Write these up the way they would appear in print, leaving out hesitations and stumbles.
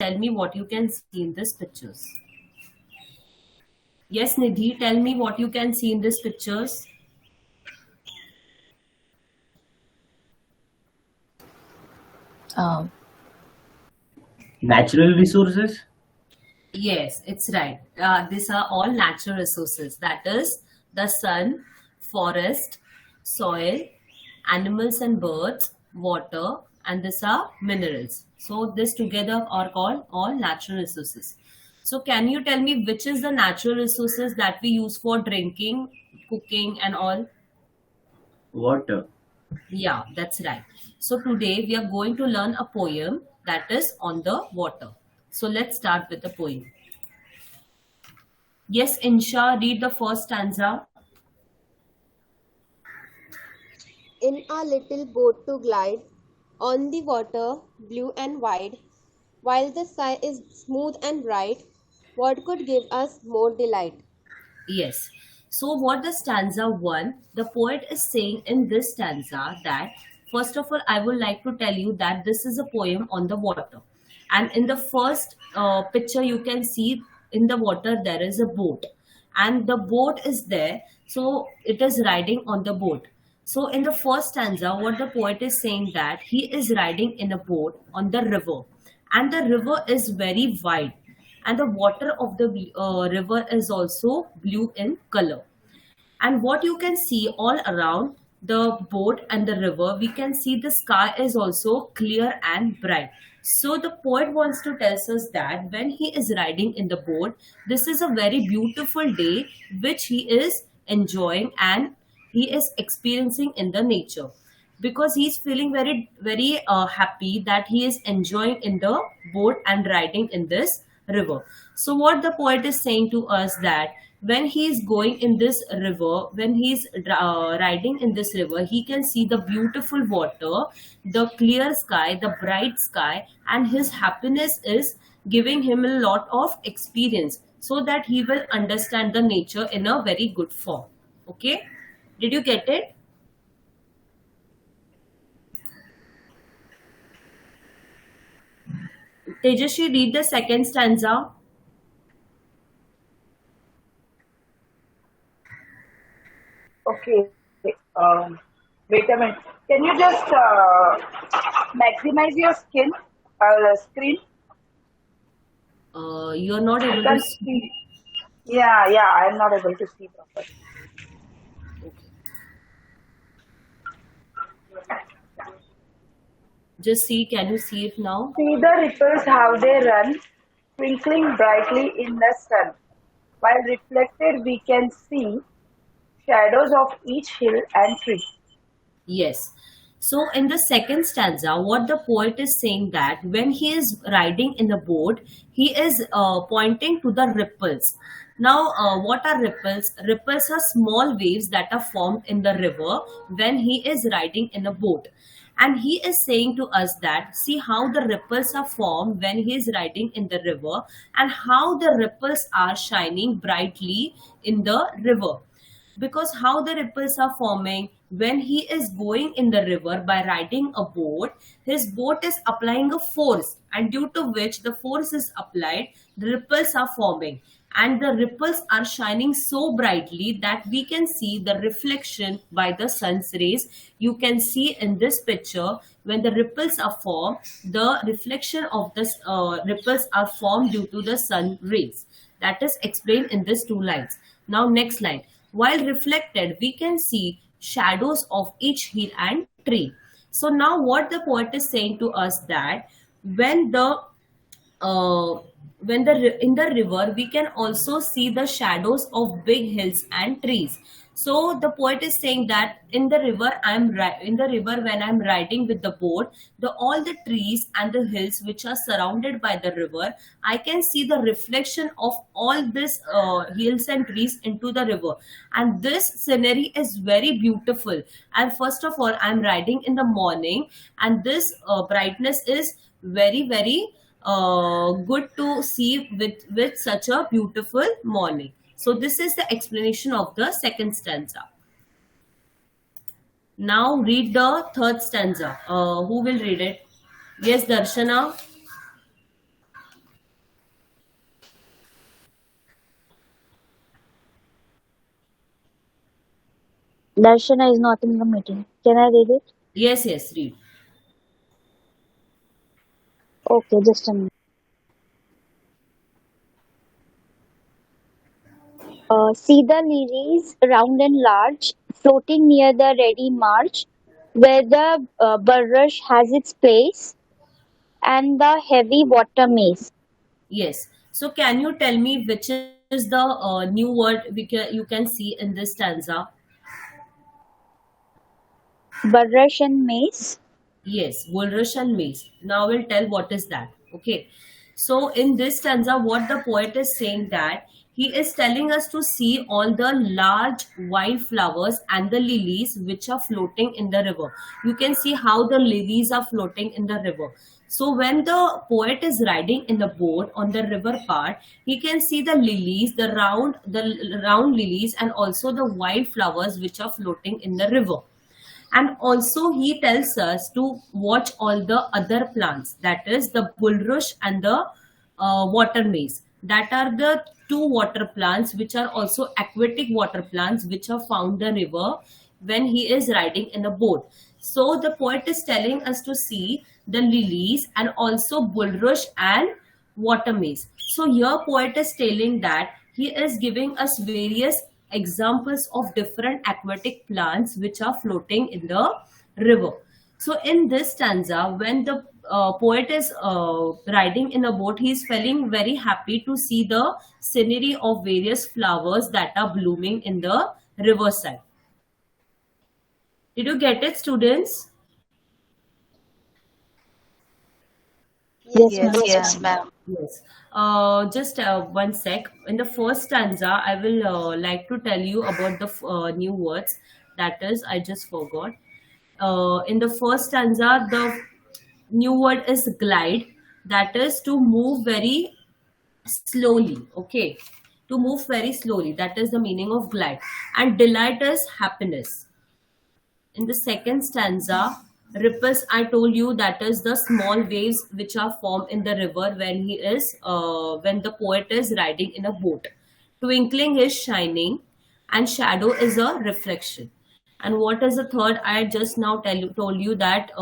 tell me what you can see in these pictures. Yes, Nidhi, tell me what you can see in these pictures. Natural resources? Yes, it's right. These are all natural resources. That is the sun, forest, soil, animals and birds, water, and these are minerals. So this together are called all natural resources. So can you tell me which is the natural resources that we use for drinking, cooking, and all? Water. Yeah, that's right. So today we are going to learn a poem that is on the water. So let's start with the poem. Yes, Insha, read the first stanza. In a little boat to glide on the water, blue and wide, while the sky is smooth and bright, what could give us more delight? Yes. So what the stanza one, the poet is saying in this stanza that first of all, I would like to tell you that this is a poem on the water. And in the first picture, you can see in the water there is a boat. And the boat is there. So it is riding on the boat. So in the first stanza, what the poet is saying that he is riding in a boat on the river. And the river is very wide and the water of the river is also blue in color. And what you can see all around the boat and the river, we can see the sky is also clear and bright. So the poet wants to tell us that when he is riding in the boat, this is a very beautiful day which he is enjoying and he is experiencing in the nature because he's feeling very happy that he is enjoying in the boat and riding in this river. So what the poet is saying to us that when he is going in this river, when he's riding in this river, he can see the beautiful water, the clear sky, the bright sky, and his happiness is giving him a lot of experience so that he will understand the nature in a very good form. Okay, did you get it? Tejashi, read the second stanza. Okay. Wait a minute. Can you just maximize your screen? You're not I able to can't see. see. Yeah, I'm not able to see properly. Just see, can you see it now? See the ripples how they run, twinkling brightly in the sun. While reflected, we can see shadows of each hill and tree. Yes. So in the second stanza, what the poet is saying that when he is riding in a boat, he is pointing to the ripples. Now, what are ripples? Ripples are small waves that are formed in the river when he is riding in a boat. And he is saying to us that see how the ripples are formed when he is riding in the river and how the ripples are shining brightly in the river because how the ripples are forming when he is going in the river by riding a boat, his boat is applying a force, and due to which the force is applied, the ripples are forming, and the ripples are shining so brightly that we can see the reflection by the sun's rays. You can see in this picture when the ripples are formed, the reflection of the ripples are formed due to the sun rays. That is explained in these two lines. Now next line. While reflected, we can see shadows of each hill and tree. So now what the poet is saying to us that when the uh, in the river we can also see the shadows of big hills and trees. So the poet is saying that in the river in the river when I'm riding with the boat, the all the trees and the hills which are surrounded by the river, I can see the reflection of all this hills and trees into the river, and this scenery is very beautiful. And first of all, I'm riding in the morning, and this brightness is very good to see with such a beautiful morning. So this is the explanation of the second stanza. Now read the third stanza. Who will read it? Yes, Darshana. Darshana is not in the meeting. Can I read it? Yes, yes, read. Okay, just a minute. See the lilies, round and large, floating near the ready marsh, where the bulrush has its place, and the heavy water maze. Yes. So can you tell me which is the new word you can see in this stanza? Bulrush and maze. Yes, bulrush and maze. Now we'll tell what is that. Okay. So in this stanza, what the poet is saying that he is telling us to see all the large wildflowers and the lilies which are floating in the river. You can see how the lilies are floating in the river. So when the poet is riding in the boat on the river part, he can see the lilies, the round lilies, and also the wildflowers which are floating in the river. And also he tells us to watch all the other plants, that is the bulrush and the water maze, that are the two water plants which are also aquatic water plants which are found the river when he is riding in a boat. So the poet is telling us to see the lilies and also bulrush and water maze. So here poet is telling that he is giving us various examples of different aquatic plants which are floating in the river. So in this stanza, when the poet is riding in a boat, he is feeling very happy to see the scenery of various flowers that are blooming in the riverside. Did you get it, students? Yes, ma'am. Yes, ma'am. Yes. Just one sec. In the first stanza, I will like to tell you about the new words. That is, I just forgot. In the first stanza, the new word is glide. That is to move very slowly. Okay. To move very slowly. That is the meaning of glide. And delight is happiness. In the second stanza, ripples, I told you, that is the small waves which are formed in the river when the poet is riding in a boat. Twinkling is shining, and shadow is a reflection. And what is the third? I just now told you that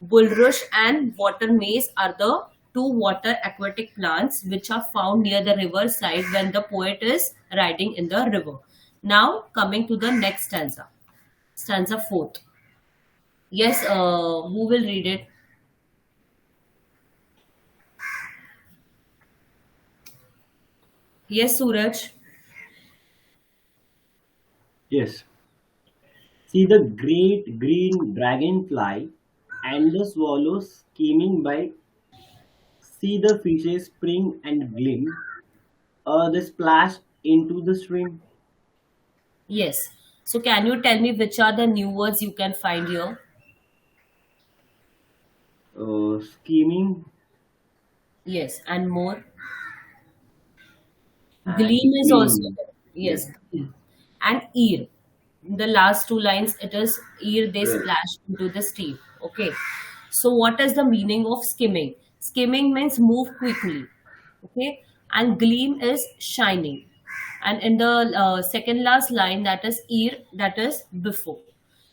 bulrush and water maze are the two water aquatic plants which are found near the river side when the poet is riding in the river. Now coming to the next stanza, stanza fourth. Yes, who will read it? Yes, Suraj. Yes. See the great green dragonfly and the swallows skimming by. See the fishes spring and gleam. They splash into the stream. Yes. So, can you tell me which are the new words you can find here? Skimming Yes, and more. and Gleam is also gleam. there. Yes. Yes, gleam. And ear. In the last two lines, it is ear they Right. splash into the stream. Okay. So, what is the meaning of skimming? Skimming means move quickly. Okay. And gleam is shining. And in the second last line, that is ear, that is before.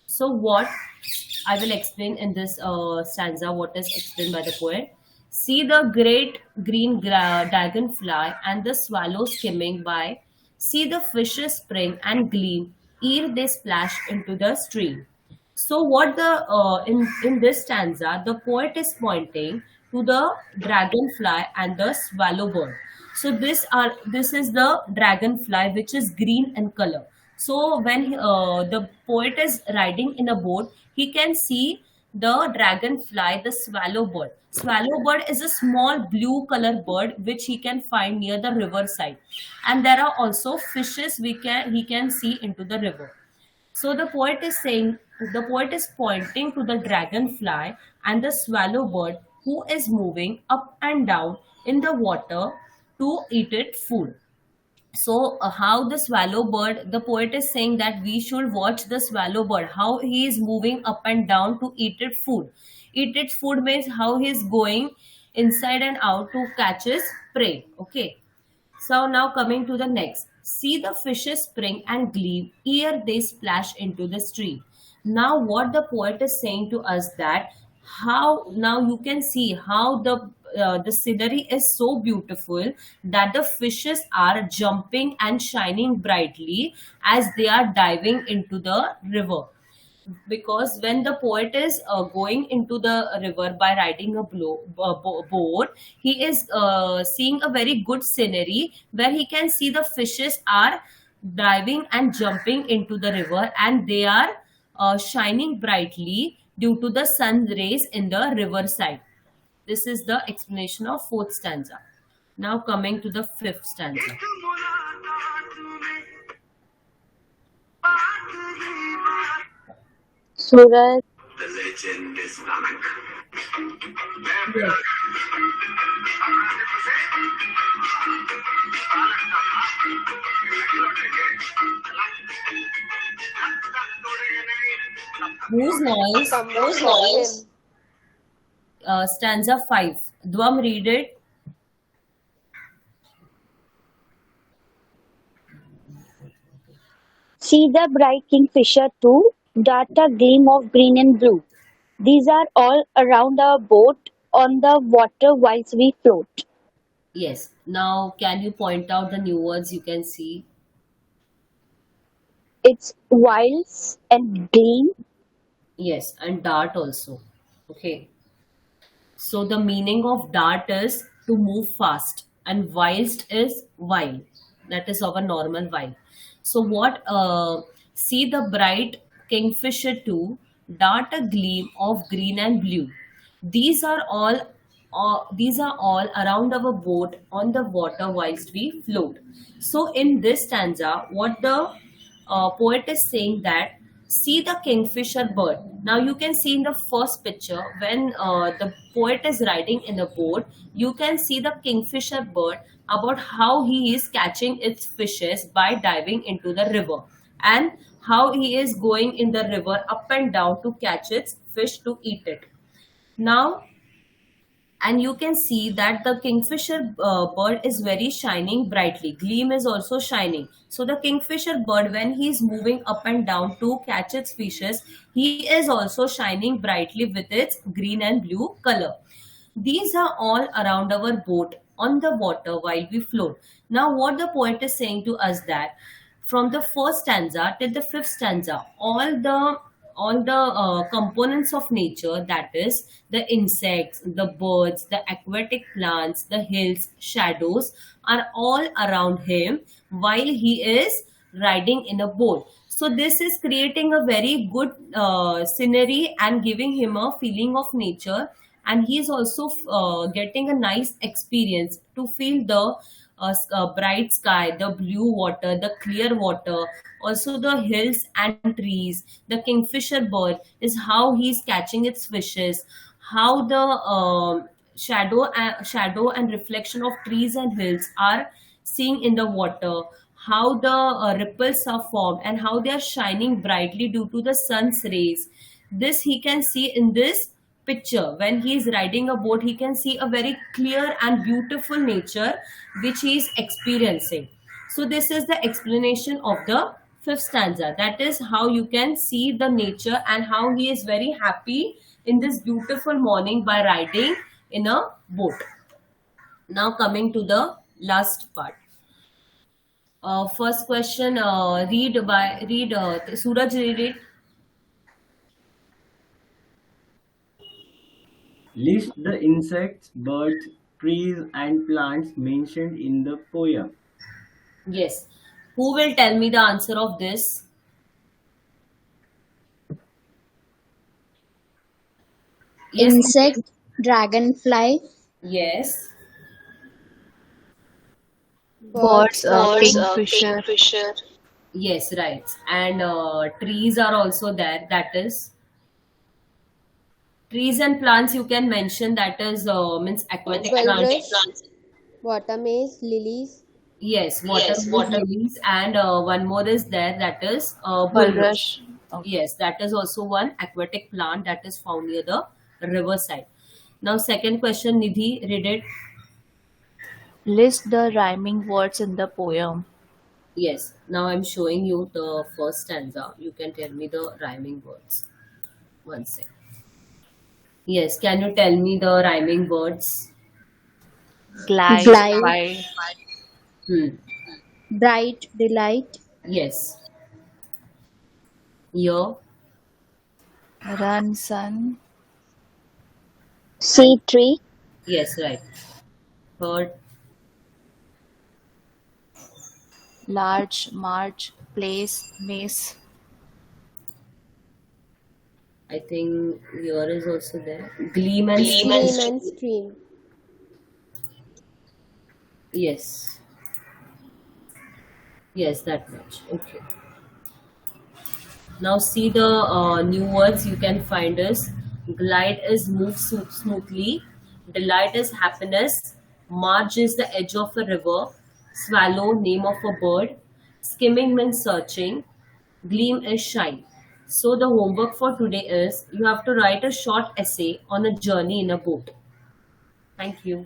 So, what I will explain in this stanza, what is explained by the poet. See the great green dragonfly and the swallow skimming by. See the fishes spring and gleam ere they splash into the stream. So, what the in this stanza, the poet is pointing to the dragonfly and the swallow bird. So, this is the dragonfly which is green in color. So, when the poet is riding in a boat, he can see the dragonfly, the swallow bird. Swallow bird is a small blue color bird which he can find near the riverside, and there are also fishes he can see into the river. So the poet is pointing to the dragonfly and the swallow bird who is moving up and down in the water to eat its food. So how the swallow bird, the poet is saying that we should watch the swallow bird, how he is moving up and down to eat its food. Eat its food means how he is going inside and out to catch his prey. Okay. So now coming to the next. See the fishes spring and gleam ere they splash into the stream. Now, what the poet is saying to us that how now you can see how the scenery is so beautiful that the fishes are jumping and shining brightly as they are diving into the river, because when the poet is going into the river by riding a boat, he is seeing a very good scenery where he can see the fishes are diving and jumping into the river, and they are shining brightly due to the sun rays in the river side. This is the explanation of fourth stanza. Now coming to the fifth stanza. Suraj, The legend is back. Yes. Whose noise? Someone call him. Stanza 5. Dwam, read it. see the bright kingfisher too, dart a gleam of green and blue. These are all around our boat on the water whilst we float. Yes. Now, can you point out the new words you can see? It's whilst and gleam. Yes, and dart also. Okay. So the meaning of dart is to move fast, and whilst is while. That is our normal while. So what? See the bright kingfisher too, dart a gleam of green and blue. These are all. These are all around our boat on the water whilst we float. So in this stanza, what the poet is saying that see the kingfisher bird. Now you can see in the first picture when the poet is riding in a boat, you can see the kingfisher bird about how he is catching its fishes by diving into the river, and how he is going in the river up and down to catch its fish to eat it. Now, and you can see that the kingfisher bird is very shining brightly, gleam is also shining. So the kingfisher bird, when he is moving up and down to catch its fishes, he is also shining brightly with its green and blue color. These are all around our boat on the water while we float. Now what the poet is saying to us that from the first stanza till the fifth stanza, all the components of nature, that is the insects, the birds, the aquatic plants, the hills, shadows, are all around him while he is riding in a boat. So this is creating a very good scenery and giving him a feeling of nature, and he is also getting a nice experience to feel the bright sky, the blue water, the clear water, also the hills and trees. The kingfisher bird is how he is catching its fishes, how the shadow and reflection of trees and hills are seen in the water, how the ripples are formed and how they are shining brightly due to the sun's rays. This he can see in this picture. When he is riding a boat, he can see a very clear and beautiful nature which he is experiencing. So this is the explanation of the fifth stanza. That is how you can see the nature and how he is very happy in this beautiful morning by riding in a boat. Now coming to the last part. First question, Suraj, read it. List the insects, birds, trees, and plants mentioned in the poem. Yes. Who will tell me the answer of this? Yes. Insect, dragonfly, Yes. Birds, Kingfisher. Yes, right. And trees are also there. That is trees and plants you can mention. That is means aquatic plants. walrus, water maize, lilies, Yes, water lilies, and one more is there. That is Bulrush. bulrush. Yes, that is also one aquatic plant that is found near the riverside. Now, second question, Nidhi, read it. List the rhyming words in the poem. Yes. Now I'm showing you the first stanza. You can tell me the rhyming words. One sec. Yes. Can you tell me the rhyming words? Glide, Glide, wide, Hmm. bright, delight, Yes. Year. run, sun, sea tree, Yes. Right. Third. large, march, place, mace, I think year is also there. Gleam and Gleam stream. and stream. Yes. Yes. That much. Okay. Now see the new words you can find is glide is move smoothly, delight is happiness, marge is the edge of a river, swallow name of a bird, skimming means searching, gleam is shine. So the homework for today is you have to write a short essay on a journey in a boat. Thank you.